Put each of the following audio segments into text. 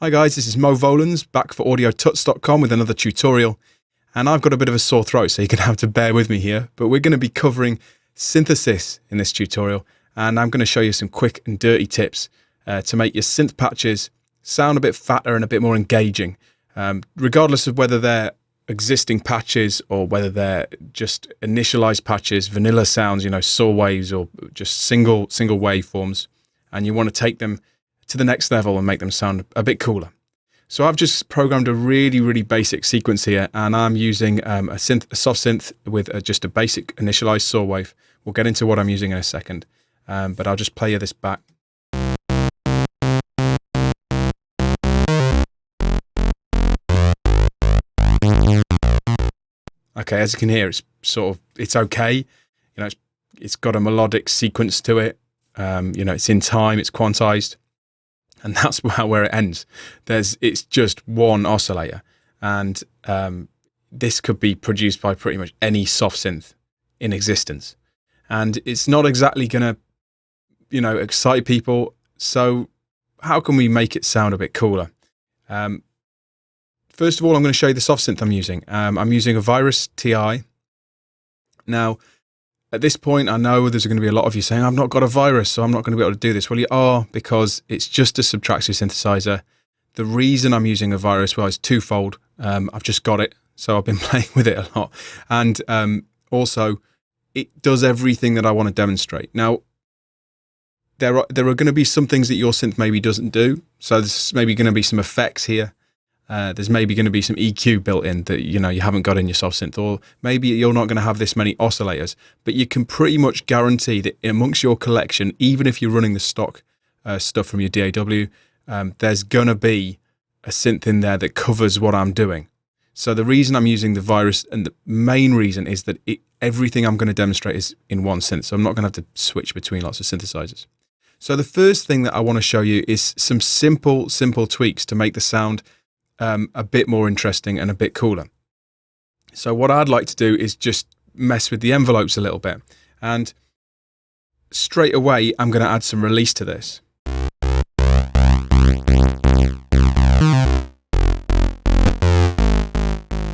Hi guys, this is Volans back for Audiotuts.com with another tutorial, and I've got a bit of a sore throat, so you're going to have to bear with me here, but we're going to be covering synthesis in this tutorial, and I'm going to show you some quick and dirty tips to make your synth patches sound a bit fatter and a bit more engaging, regardless of whether they're existing patches or whether they're just initialized patches, vanilla sounds, saw waves or just single waveforms, and you want to take them to the next level and make them sound a bit cooler. So I've just programmed a really basic sequence here, and I'm using a soft synth with just a basic initialized saw wave. We'll get into what I'm using in a second, but I'll just play you this back. Okay, as you can hear, it's okay. It's got a melodic sequence to it. It's in time, it's quantized. And that's where it ends. It's just one oscillator, and this could be produced by pretty much any soft synth in existence. And it's not exactly going to, excite people. So how can we make it sound a bit cooler? First of all, I'm going to show you the soft synth I'm using. I'm using a Virus TI. Now, at this point, I know there's going to be a lot of you saying, I've not got a Virus, so I'm not going to be able to do this. Well, you are, because it's just a subtractive synthesizer. The reason I'm using a Virus, well, is twofold. I've just got it, so I've been playing with it a lot. And also, it does everything that I want to demonstrate. Now, there are going to be some things that your synth maybe doesn't do. So there's maybe going to be some effects here. There's maybe going to be some EQ built in that you haven't got in your soft synth, or maybe you're not going to have this many oscillators, but you can pretty much guarantee that amongst your collection, even if you're running the stock stuff from your DAW, there's going to be a synth in there that covers what I'm doing. So the reason I'm using the Virus, and the main reason, is that everything I'm going to demonstrate is in one synth, so I'm not going to have to switch between lots of synthesizers. So the first thing that I want to show you is some simple tweaks to make the sound a bit more interesting and a bit cooler. So what I'd like to do is just mess with the envelopes a little bit, and straight away I'm going to add some release to this.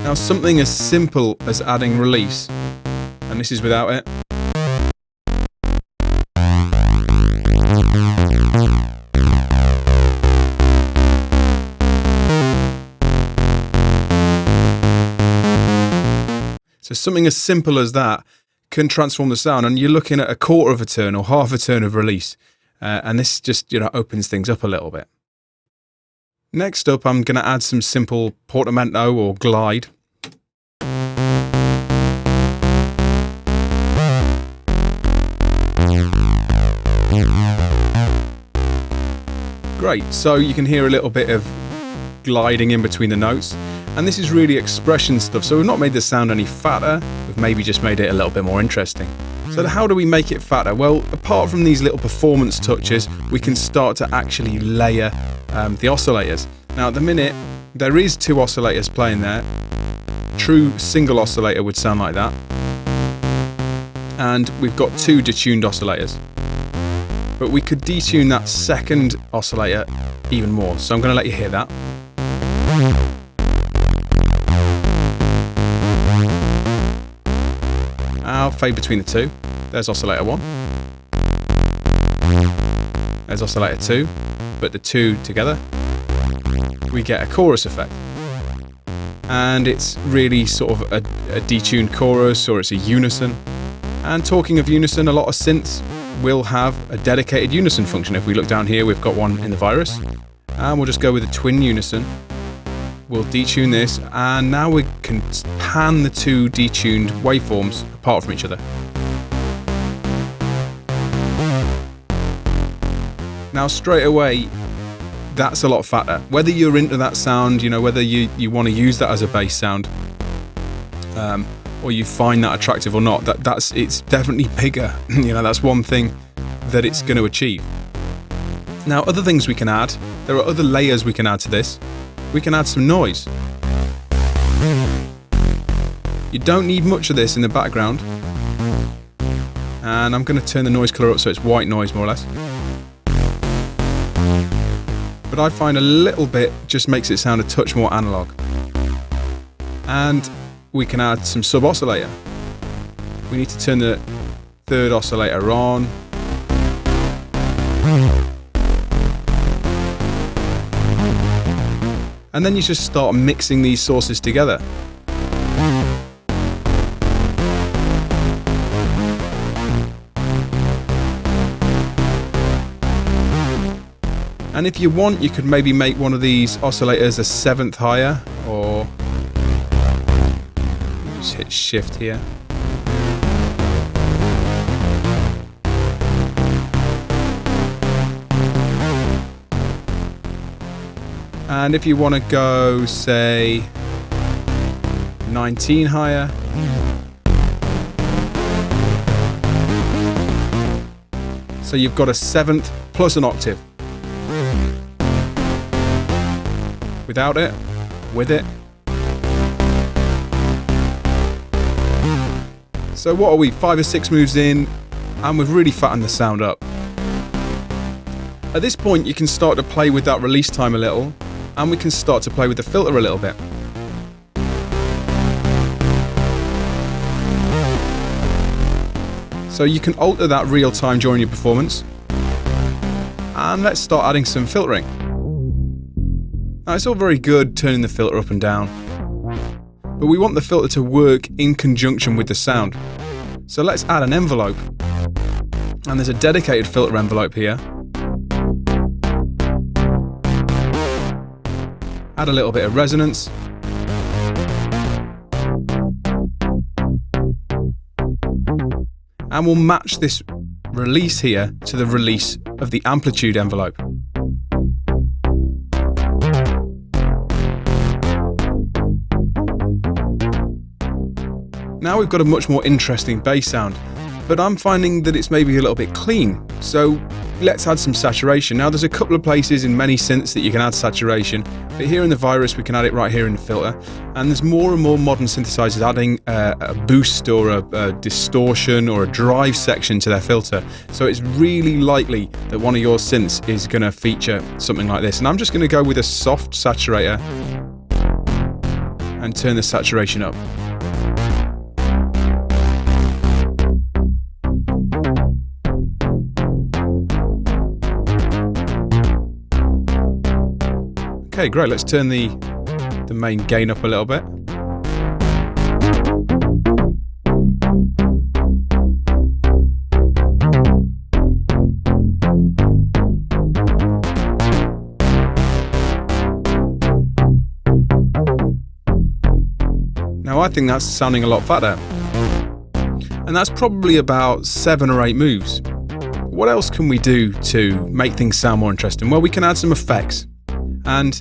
Now, something as simple as adding release, and this is without it, so something as simple as that can transform the sound, and you're looking at a quarter of a turn or half a turn of release, and this just opens things up a little bit. Next up, I'm going to add some simple portamento or glide. Great, so you can hear a little bit of gliding in between the notes. And this is really expression stuff, so we've not made the sound any fatter, we've maybe just made it a little bit more interesting. So how do we make it fatter? Well, apart from these little performance touches, we can start to actually layer the oscillators. Now at the minute, there is two oscillators playing there. True single oscillator would sound like that. And we've got two detuned oscillators. But we could detune that second oscillator even more, so I'm going to let you hear that. I'll fade between the two. There's oscillator 1. There's oscillator 2. Put the two together, we get a chorus effect. And it's really sort of a detuned chorus, or it's a unison. And talking of unison, a lot of synths will have a dedicated unison function. If we look down here, we've got one in the Virus. And we'll just go with a twin unison. We'll detune this, and now we can pan the two detuned waveforms apart from each other. Now straight away, that's a lot fatter. Whether you're into that sound, whether you want to use that as a bass sound, or you find that attractive or not, it's definitely bigger. That's one thing that it's going to achieve. Now, other things we can add, there are other layers we can add to this. We can add some noise. You don't need much of this in the background. And I'm going to turn the noise color up so it's white noise, more or less. but I find a little bit just makes it sound a touch more analog. And we can add some sub-oscillator. We need to turn the third oscillator on. And then you just start mixing these sources together. And if you want, you could maybe make one of these oscillators a 7th higher, or just hit shift here. And if you want to go, say, 19 higher. So you've got a 7th plus an octave. Without it, with it. So what are we, 5 or 6 moves in, and we've really fattened the sound up. At this point you can start to play with that release time a little, and we can start to play with the filter a little bit. So you can alter that real time during your performance. And let's start adding some filtering. Now it's all very good turning the filter up and down, but we want the filter to work in conjunction with the sound. So let's add an envelope. And there's a dedicated filter envelope here. Add a little bit of resonance. And we'll match this release here to the release of the amplitude envelope. Now we've got a much more interesting bass sound, but I'm finding that it's maybe a little bit clean. So let's add some saturation. Now there's a couple of places in many synths that you can add saturation, but here in the Virus we can add it right here in the filter. And there's more and more modern synthesizers adding a boost or a distortion or a drive section to their filter. So it's really likely that one of your synths is going to feature something like this. And I'm just going to go with a soft saturator and turn the saturation up. Okay, great. Let's turn the main gain up a little bit. Now I think that's sounding a lot fatter. And that's probably about 7 or 8 moves. What else can we do to make things sound more interesting? Well, we can add some effects. And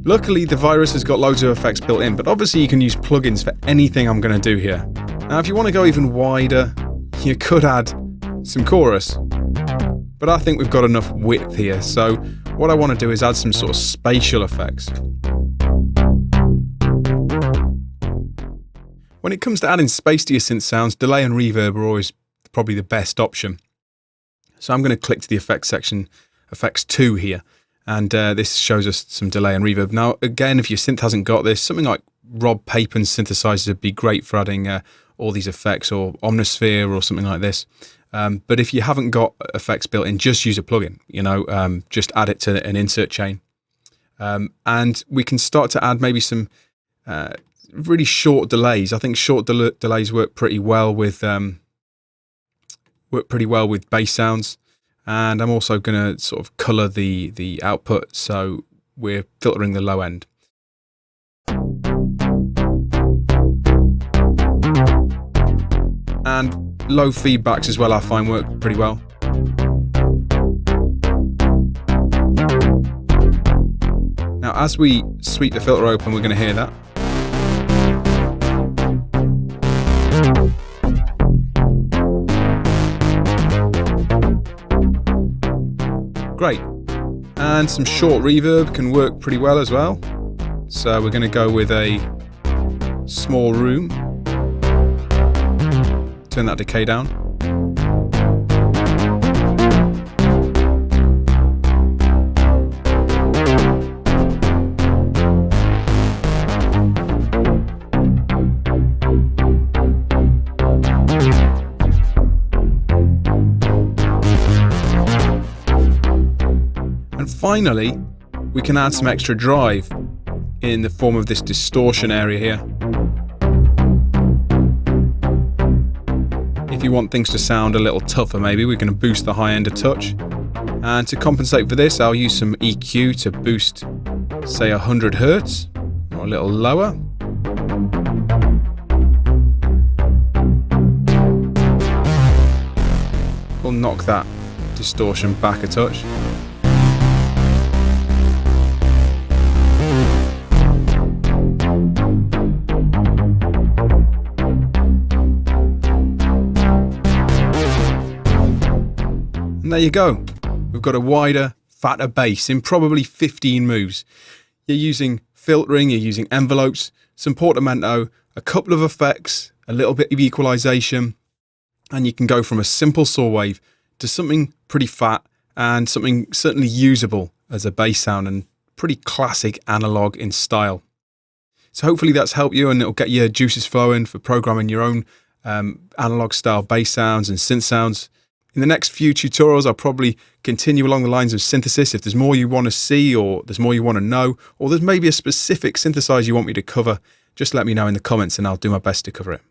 luckily the Virus has got loads of effects built in, but obviously you can use plugins for anything I'm going to do here. Now if you want to go even wider, you could add some chorus, but I think we've got enough width here, so what I want to do is add some sort of spatial effects. When it comes to adding space to your synth sounds, delay and reverb are always probably the best option. So I'm going to click to the effects section, effects 2 here. And this shows us some delay and reverb. Now, again, if your synth hasn't got this, something like Rob Papen's synthesizers would be great for adding all these effects, or Omnisphere or something like this. But if you haven't got effects built in, just use a plugin. You know, just add it to an insert chain. And we can start to add maybe some really short delays. I think short delays work pretty well with bass sounds. And I'm also going to sort of color the output, so we're filtering the low end. And low feedbacks as well, I find work pretty well. Now as we sweep the filter open, we're going to hear that. Great. And some short reverb can work pretty well as well. So we're going to go with a small room. Turn that decay down. finally, we can add some extra drive in the form of this distortion area here. If you want things to sound a little tougher, maybe we're going to boost the high end a touch. And to compensate for this, I'll use some EQ to boost, say 100 Hertz, or a little lower. We'll knock that distortion back a touch. And there you go. We've got a wider, fatter bass in probably 15 moves. You're using filtering, you're using envelopes, some portamento, a couple of effects, a little bit of equalization, and you can go from a simple saw wave to something pretty fat and something certainly usable as a bass sound and pretty classic analog in style. So hopefully that's helped you and it'll get your juices flowing for programming your own analog style bass sounds and synth sounds. In the next few tutorials, I'll probably continue along the lines of synthesis. If there's more you want to see, or there's more you want to know, or there's maybe a specific synthesizer you want me to cover, just let me know in the comments and I'll do my best to cover it.